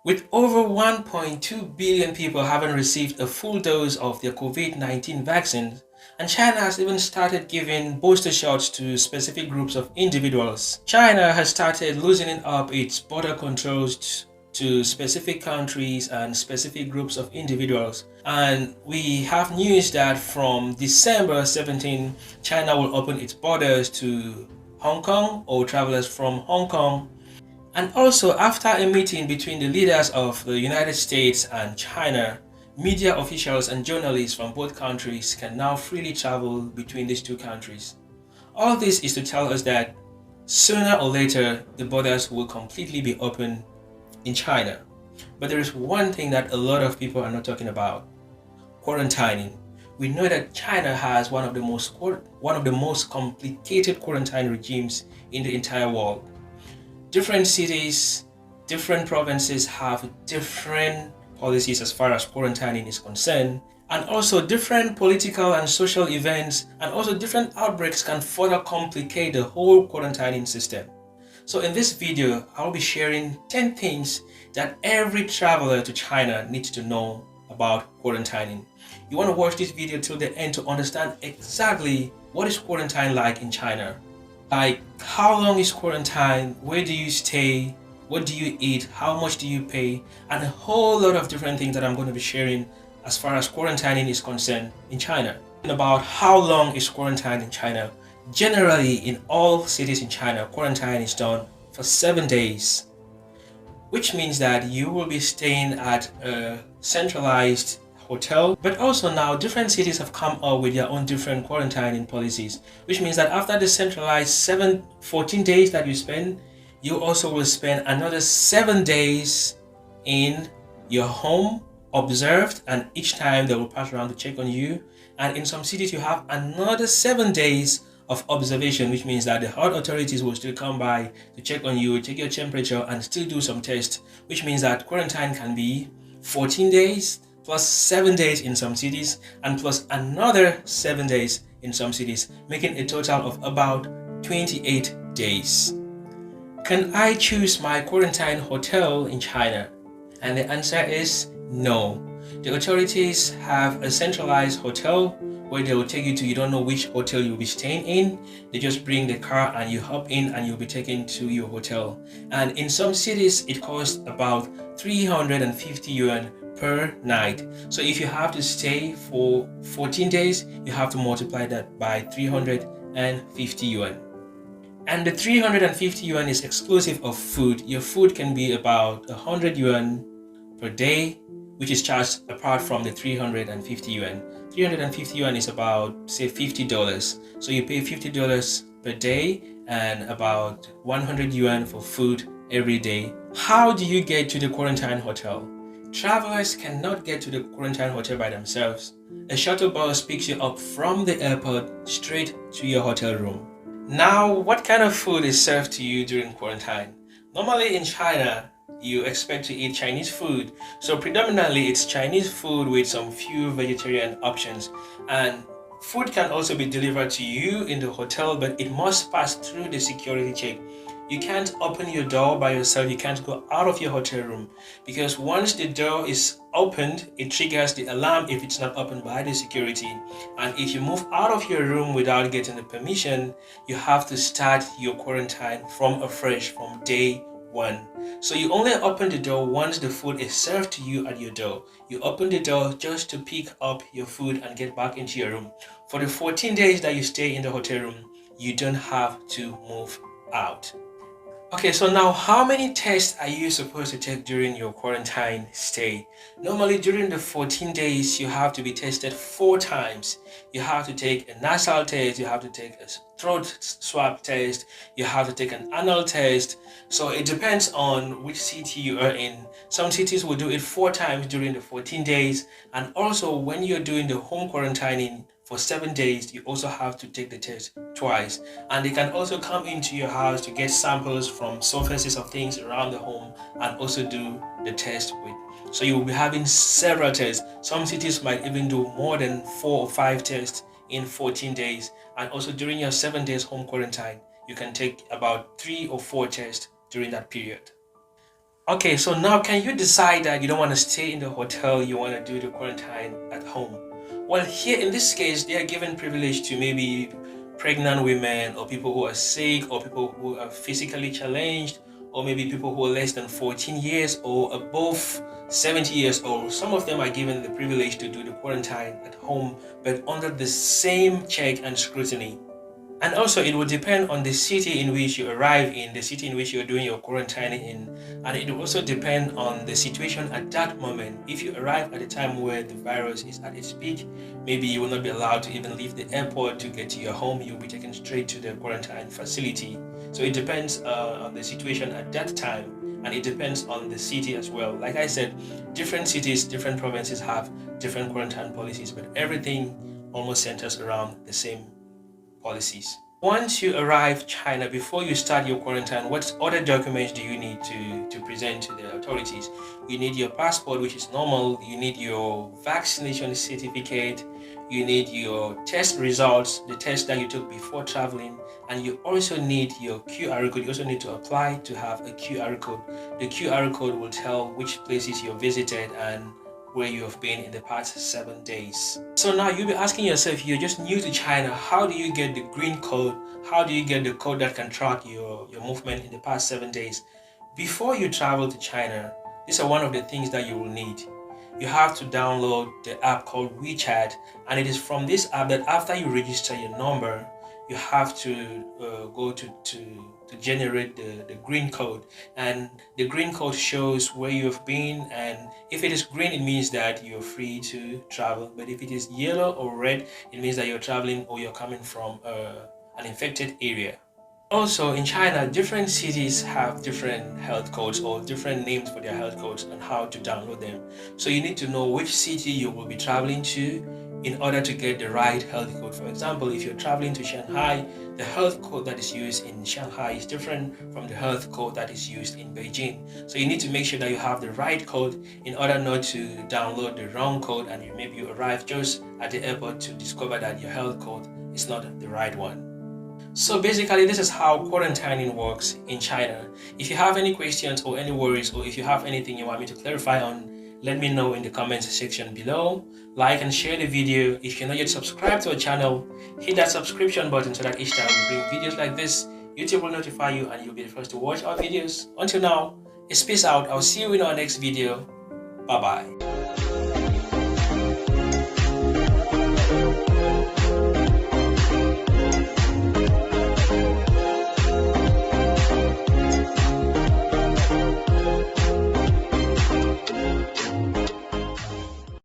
With over 1.2 billion people having received a full dose of their COVID-19 vaccine, and China has even started giving booster shots to specific groups of individuals. China has started loosening up its border controls to specific countries and specific groups of individuals. And we have news that from December 17, China will open its borders to Hong Kong or travelers from Hong Kong. And also, after a meeting between the leaders of the United States and China, media officials and journalists from both countries can now freely travel between these two countries. All this is to tell us that sooner or later, the borders will completely be open in China. But there is one thing that a lot of people are not talking about: quarantining. We know that China has one of the most complicated quarantine regimes in the entire world. Different cities, different provinces have different policies as far as quarantining is concerned, and also different political and social events and also different outbreaks can further complicate the whole quarantining system. So in this video, I'll be sharing 10 things that every traveler to China needs to know about quarantining. You want to watch this video till the end to understand exactly what is quarantine like in China. Like, how long is quarantine, where do you stay, what do you eat, how much do you pay, and a whole lot of different things that I'm going to be sharing as far as quarantining is concerned in China. And about how long is quarantine in China. Generally, in all cities in China, quarantine is done for 7 days, which means that you will be staying at a centralized hotel. But also now different cities have come up with their own different quarantining policies, which means that after the centralized 14 days that you spend, you also will spend another 7 days in your home observed, and each time they will pass around to check on you. And in some cities you have another 7 days of observation, which means that the health authorities will still come by to check on you, take your temperature, and still do some tests, which means that quarantine can be 14 days plus 7 days in some cities and plus another 7 days in some cities, making a total of about 28 days. Can I choose my quarantine hotel in China? And the answer is no. The authorities have a centralized hotel where they will take you to. You don't know which hotel you'll be staying in. They just bring the car and you hop in and you'll be taken to your hotel. And in some cities, it costs about 350 yuan per night. So if you have to stay for 14 days, you have to multiply that by 350 yuan. And the 350 yuan is exclusive of food. Your food can be about 100 yuan per day, which is charged apart from the 350 yuan. 350 yuan is about, say, $50. So you pay $50 per day and about 100 yuan for food every day. How do you get to the quarantine hotel? Travelers cannot get to the quarantine hotel by themselves. A shuttle bus picks you up from the airport straight to your hotel room. Now, what kind of food is served to you during quarantine? Normally in China, you expect to eat Chinese food. So predominantly it's Chinese food with some few vegetarian options. And food can also be delivered to you in the hotel, but it must pass through the security check. You can't open your door by yourself. You can't go out of your hotel room, because once the door is opened, it triggers the alarm if it's not opened by the security. And if you move out of your room without getting the permission, you have to start your quarantine from afresh from day one. So you only open the door once the food is served to you at your door. You open the door just to pick up your food and get back into your room. For the 14 days that you stay in the hotel room, you don't have to move out. Okay, so now how many tests are you supposed to take during your quarantine stay? Normally during the 14 days, you have to be tested 4 times. You have to take a nasal test, you have to take a throat swab test, you have to take an anal test. So it depends on which city you are in. Some cities will do it 4 times during the 14 days. And also when you're doing the home quarantining for 7 days, you also have to take the test twice. And they can also come into your house to get samples from surfaces of things around the home and also do the test with. So you will be having several tests. Some cities might even do more than 4 or 5 tests in 14 days. And also during your 7 days home quarantine, you can take about 3 or 4 tests during that period. Okay, so now can you decide that you don't want to stay in the hotel, you want to do the quarantine at home? Well, here in this case, they are given privilege to maybe pregnant women or people who are sick or people who are physically challenged or maybe people who are less than 14 years or above 70 years old. Some of them are given the privilege to do the quarantine at home, but under the same check and scrutiny. And also, it will depend on the city in which you arrive in, the city in which you're doing your quarantining in, and it will also depend on the situation at that moment. If you arrive at a time where the virus is at its peak, maybe you will not be allowed to even leave the airport to get to your home. You'll be taken straight to the quarantine facility. So it depends on the situation at that time, and it depends on the city as well. Like I said, different cities, different provinces have different quarantine policies, but everything almost centers around the same policies. Once you arrive China, before you start your quarantine, what other documents do you need to present to the authorities? You need your passport, which is normal. You need your vaccination certificate. You need your test results, the test that you took before traveling. And you also need your QR code. You also need to apply to have a QR code. The QR code will tell which places you've visited and where you have been in the past 7 days. So now you'll be asking yourself, you're just new to China, how do you get the green code? How do you get the code that can track your movement in the past 7 days? Before you travel to China, these are one of the things that you will need. You have to download the app called WeChat, and it is from this app that after you register your number, you have to go to generate the green code, and the green code shows where you've been, and if it is green it means that you're free to travel, but if it is yellow or red it means that you're traveling or you're coming from an infected area. Also, in China, different cities have different health codes or different names for their health codes and how to download them. So you need to know which city you will be traveling to in order to get the right health code. For example, if you're traveling to Shanghai, the health code that is used in Shanghai is different from the health code that is used in Beijing. So you need to make sure that you have the right code in order not to download the wrong code and maybe you arrive just at the airport to discover that your health code is not the right one. So basically, this is how quarantining works in China. If you have any questions or any worries, or if you have anything you want me to clarify on, let me know in the comments section below. Like and share the video. If you're not yet subscribed to our channel, hit that subscription button so that each time we bring videos like this, YouTube will notify you and you'll be the first to watch our videos. Until now, it's peace out. I'll see you in our next video. Bye bye.